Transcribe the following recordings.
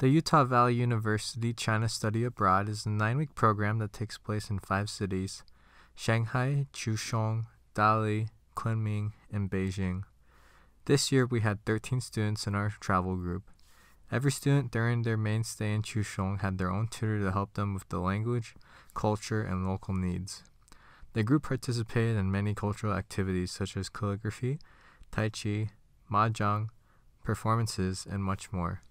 The Utah Valley University China Study Abroad is a 9-week program that takes place in 5 cities: Shanghai, Chushong, Dali, Kunming, and Beijing. This year we had 13 students in our travel group. Every student during their main stay in Chushong had their own tutor to help them with the language, culture, and local needs. The group participated in many cultural activities such as calligraphy, tai chi, mahjong, performances, and much more.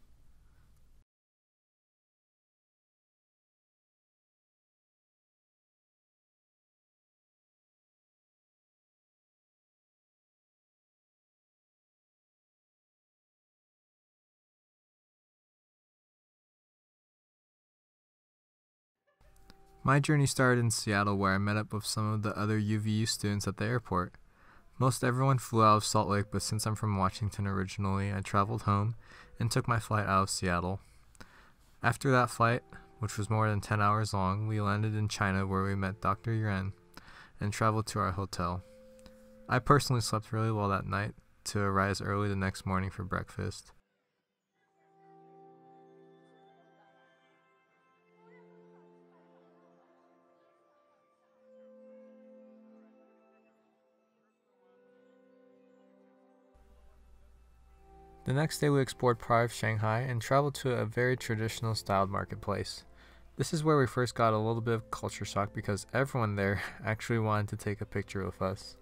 My journey started in Seattle, where I met up with some of the other UVU students at the airport. Most everyone flew out of Salt Lake, but since I'm from Washington originally, I traveled home and took my flight out of Seattle. After that flight, which was more than 10 hours long, we landed in China, where we met Dr. Yuan and traveled to our hotel. I personally slept really well that night to arise early the next morning for breakfast. The next day we explored part of Shanghai and traveled to a very traditional styled marketplace. This is where we first got a little bit of culture shock because everyone there actually wanted to take a picture with us.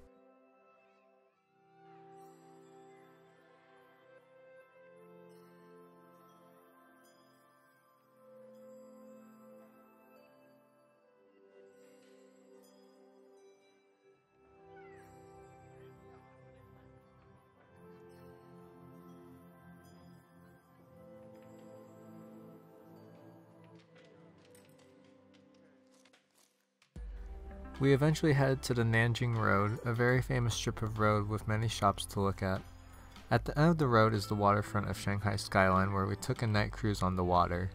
We eventually headed to the Nanjing Road, a very famous strip of road with many shops to look at. At the end of the road is the waterfront of Shanghai skyline, where we took a night cruise on the water.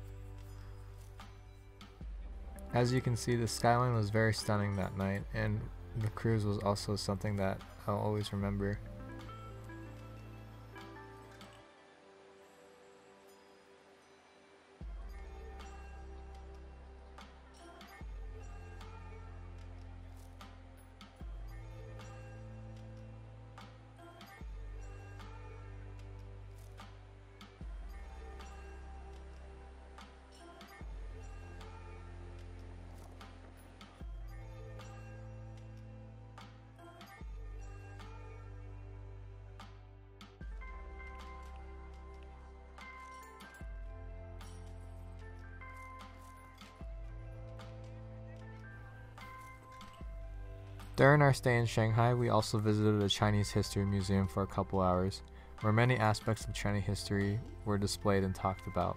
As you can see, the skyline was very stunning that night, and the cruise was also something that I'll always remember. During our stay in Shanghai, we also visited a Chinese history museum for a couple hours, where many aspects of Chinese history were displayed and talked about.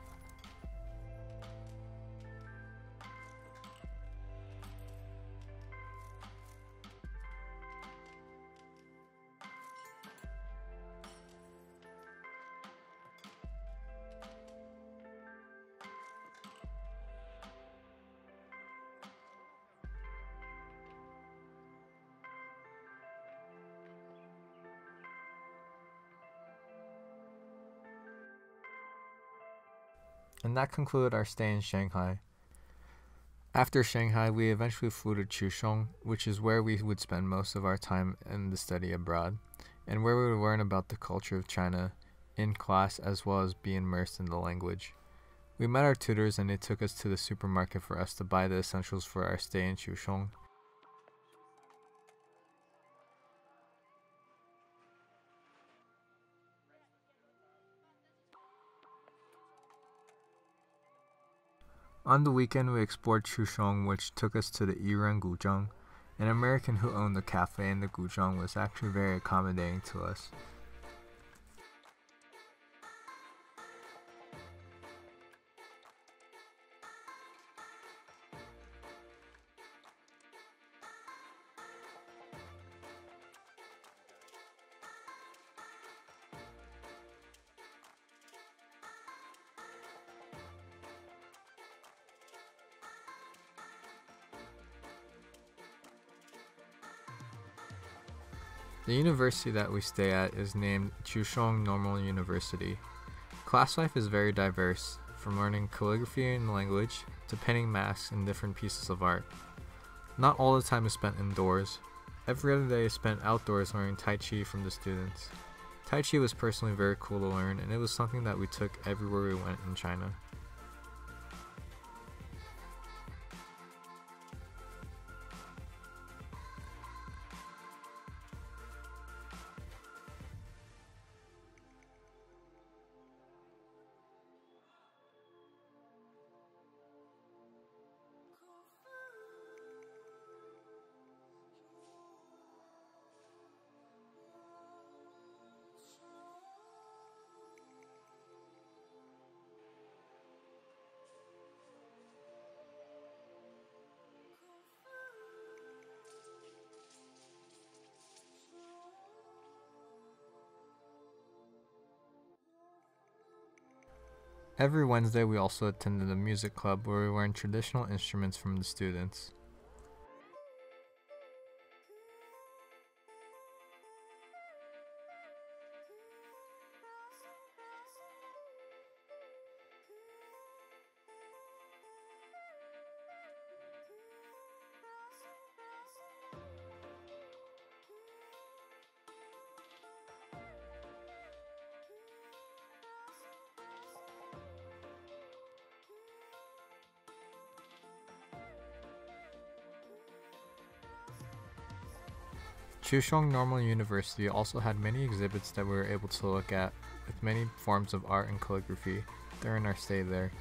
And that concluded our stay in Shanghai. After Shanghai, we eventually flew to Chushong, which is where we would spend most of our time in the study abroad, and where we would learn about the culture of China in class as well as be immersed in the language. We met our tutors and they took us to the supermarket for us to buy the essentials for our stay in Chushong. On the weekend, we explored Chushong, which took us to the Yiren Guzheng. An American who owned a cafe in the Guzheng was actually very accommodating to us. The university that we stay at is named Chushong Normal University. Class life is very diverse. from learning calligraphy and language to painting masks and different pieces of art. Not all the time is spent indoors. Every other day is spent outdoors learning Tai Chi from the students. Tai Chi was personally very cool to learn, and it was something that we took everywhere we went in China. Every Wednesday, we also attended a music club where we learned traditional instruments from the students. Chushong Normal University also had many exhibits that we were able to look at, with many forms of art and calligraphy during our stay there.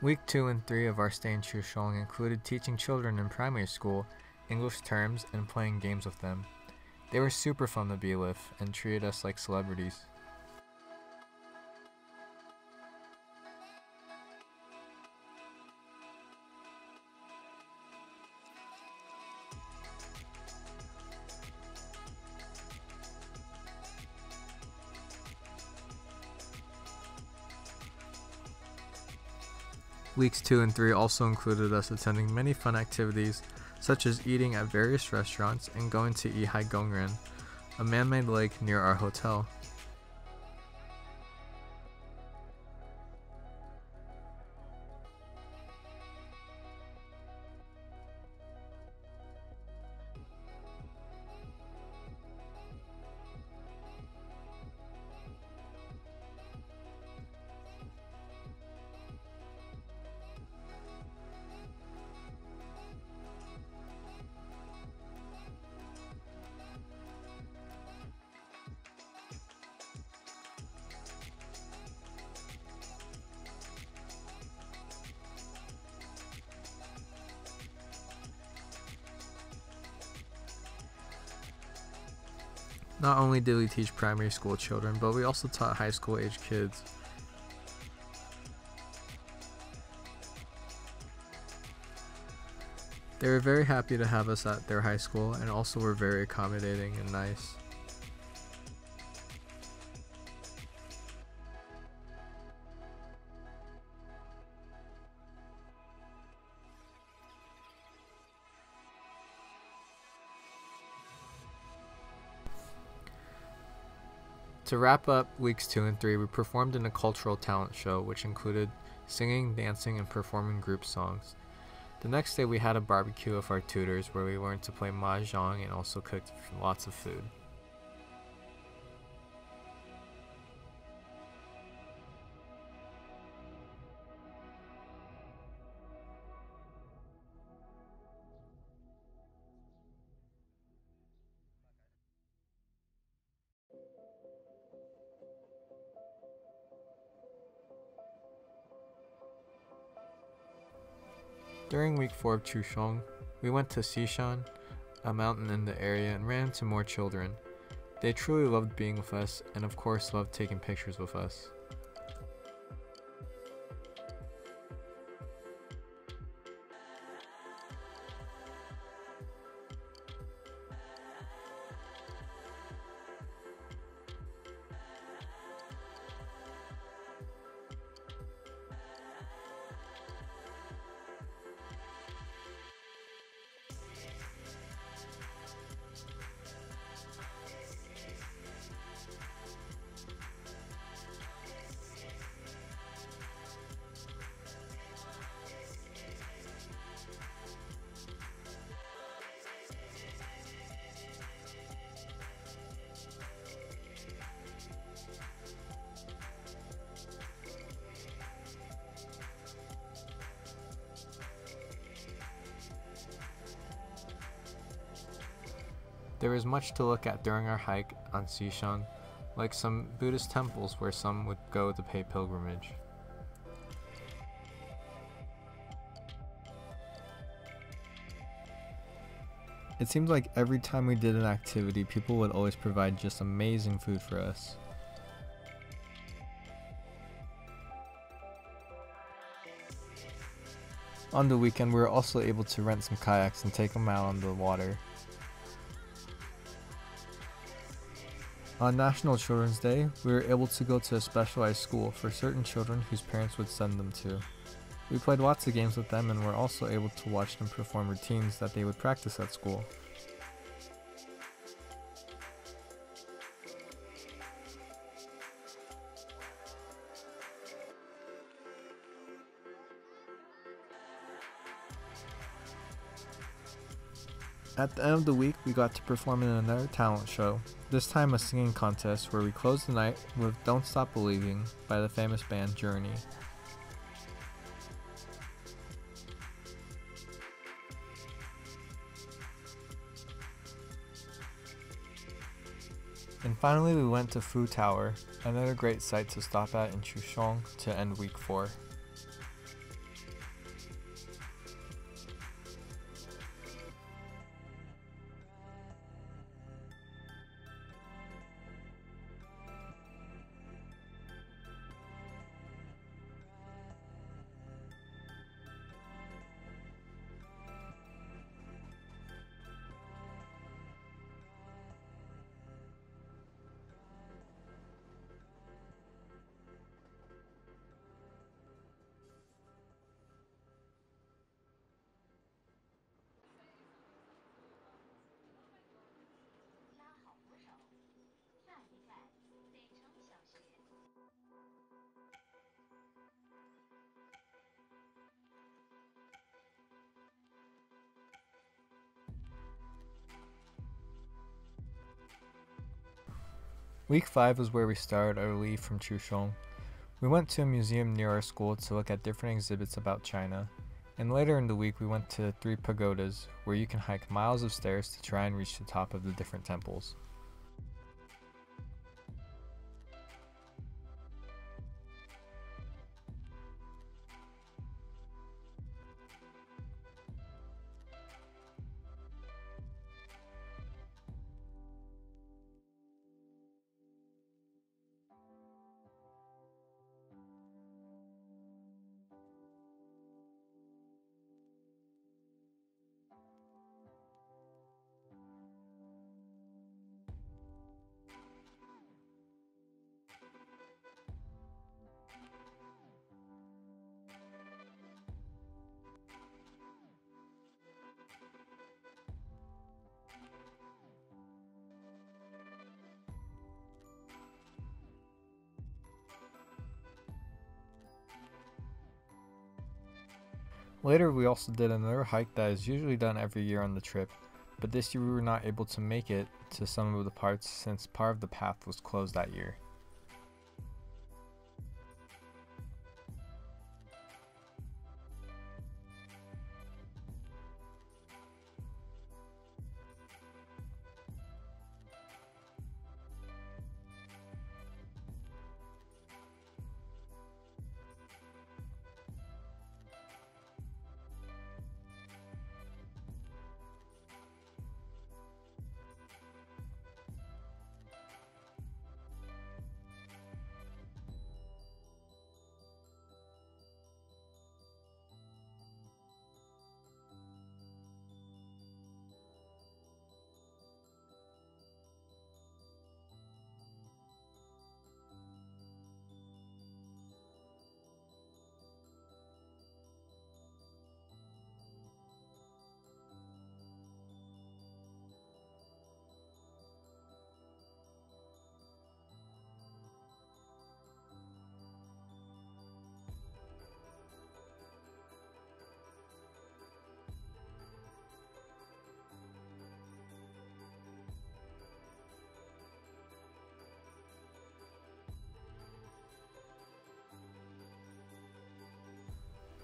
Week 2 and 3 of our stay in Chushong included teaching children in primary school English terms and playing games with them. They were super fun to be with and treated us like celebrities. Weeks 2 and 3 also included us attending many fun activities, such as eating at various restaurants and going to Ihai Gongren, a man-made lake near our hotel. Not only did we teach primary school children, but we also taught high school age kids. They were very happy to have us at their high school and also were very accommodating and nice. To wrap up weeks 2 and 3, we performed in a cultural talent show which included singing, dancing, and performing group songs. The next day we had a barbecue with our tutors where we learned to play mahjong and also cooked lots of food. During week 4 of Chushong, we went to Xishan, a mountain in the area, and ran into more children. They truly loved being with us and of course loved taking pictures with us. There is much to look at during our hike on Xishan, like some Buddhist temples where some would go to pay pilgrimage. It seemed like every time we did an activity, people would always provide just amazing food for us. On the weekend, we were also able to rent some kayaks and take them out on the water. On National Children's Day, we were able to go to a specialized school for certain children whose parents would send them to. We played lots of games with them and were also able to watch them perform routines that they would practice at school. At the end of the week, we got to perform in another talent show, this time a singing contest where we closed the night with Don't Stop Believing by the famous band Journey. And finally we went to Fu Tower, another great site to stop at in Chushong to end week 4. Week 5 was where we started our leave from Chushong. We went to a museum near our school to look at different exhibits about China, and later in the week we went to 3 pagodas, where you can hike miles of stairs to try and reach the top of the different temples. Later we also did another hike that is usually done every year on the trip, but this year we were not able to make it to some of the parts since part of the path was closed that year.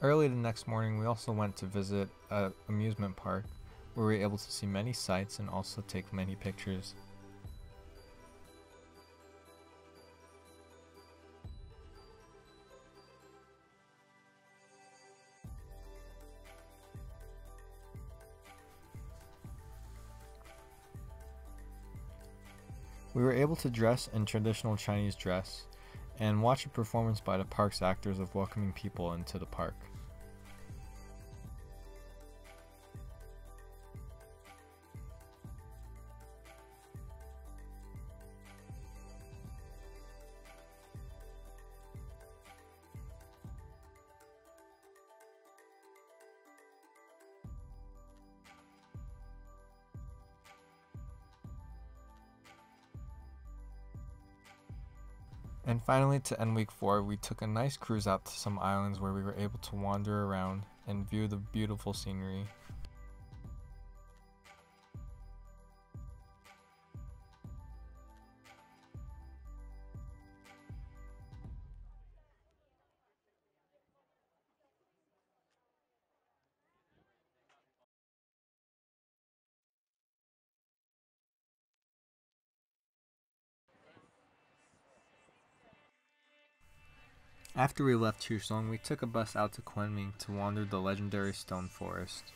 Early the next morning, we also went to visit an amusement park where we were able to see many sights and also take many pictures. We were able to dress in traditional Chinese dress and watch a performance by the park's actors of welcoming people into the park. And finally, to end week 4, we took a nice cruise out to some islands where we were able to wander around and view the beautiful scenery. After we left Chuseong, we took a bus out to Kunming to wander the legendary stone forest.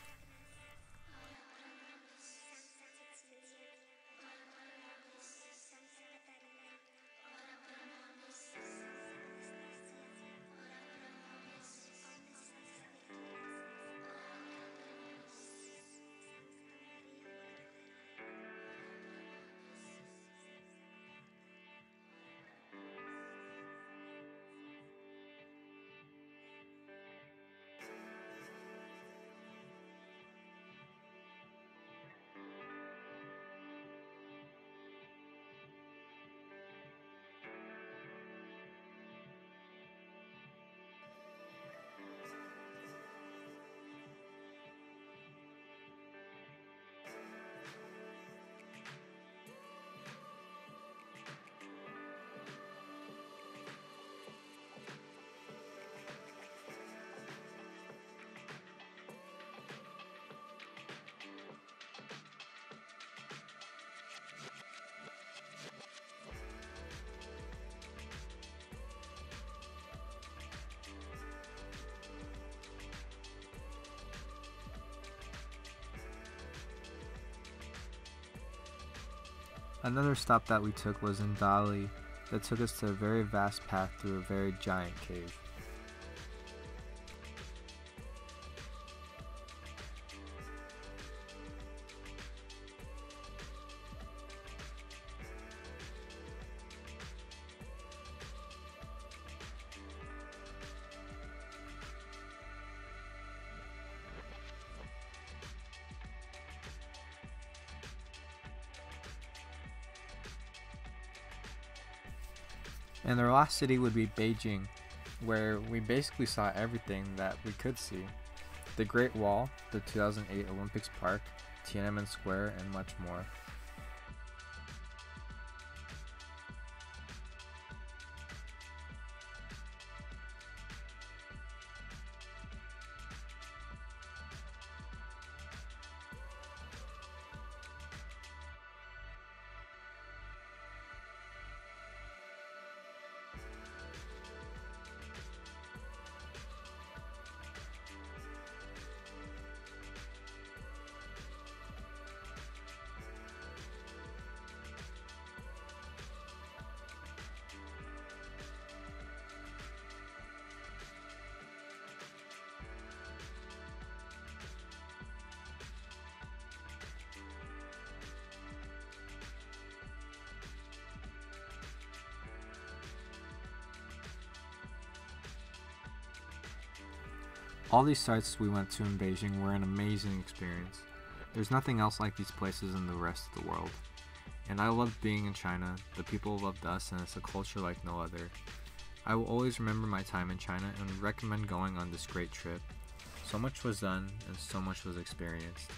Another stop that we took was in Dali that took us to a very vast path through a very giant cave. And our last city would be Beijing, where we basically saw everything that we could see. The Great Wall, the 2008 Olympics Park, Tiananmen Square, and much more. All these sites we went to in Beijing were an amazing experience. There's nothing else like these places in the rest of the world. And I loved being in China, the people loved us, and it's a culture like no other. I will always remember my time in China and recommend going on this great trip. So much was done and so much was experienced.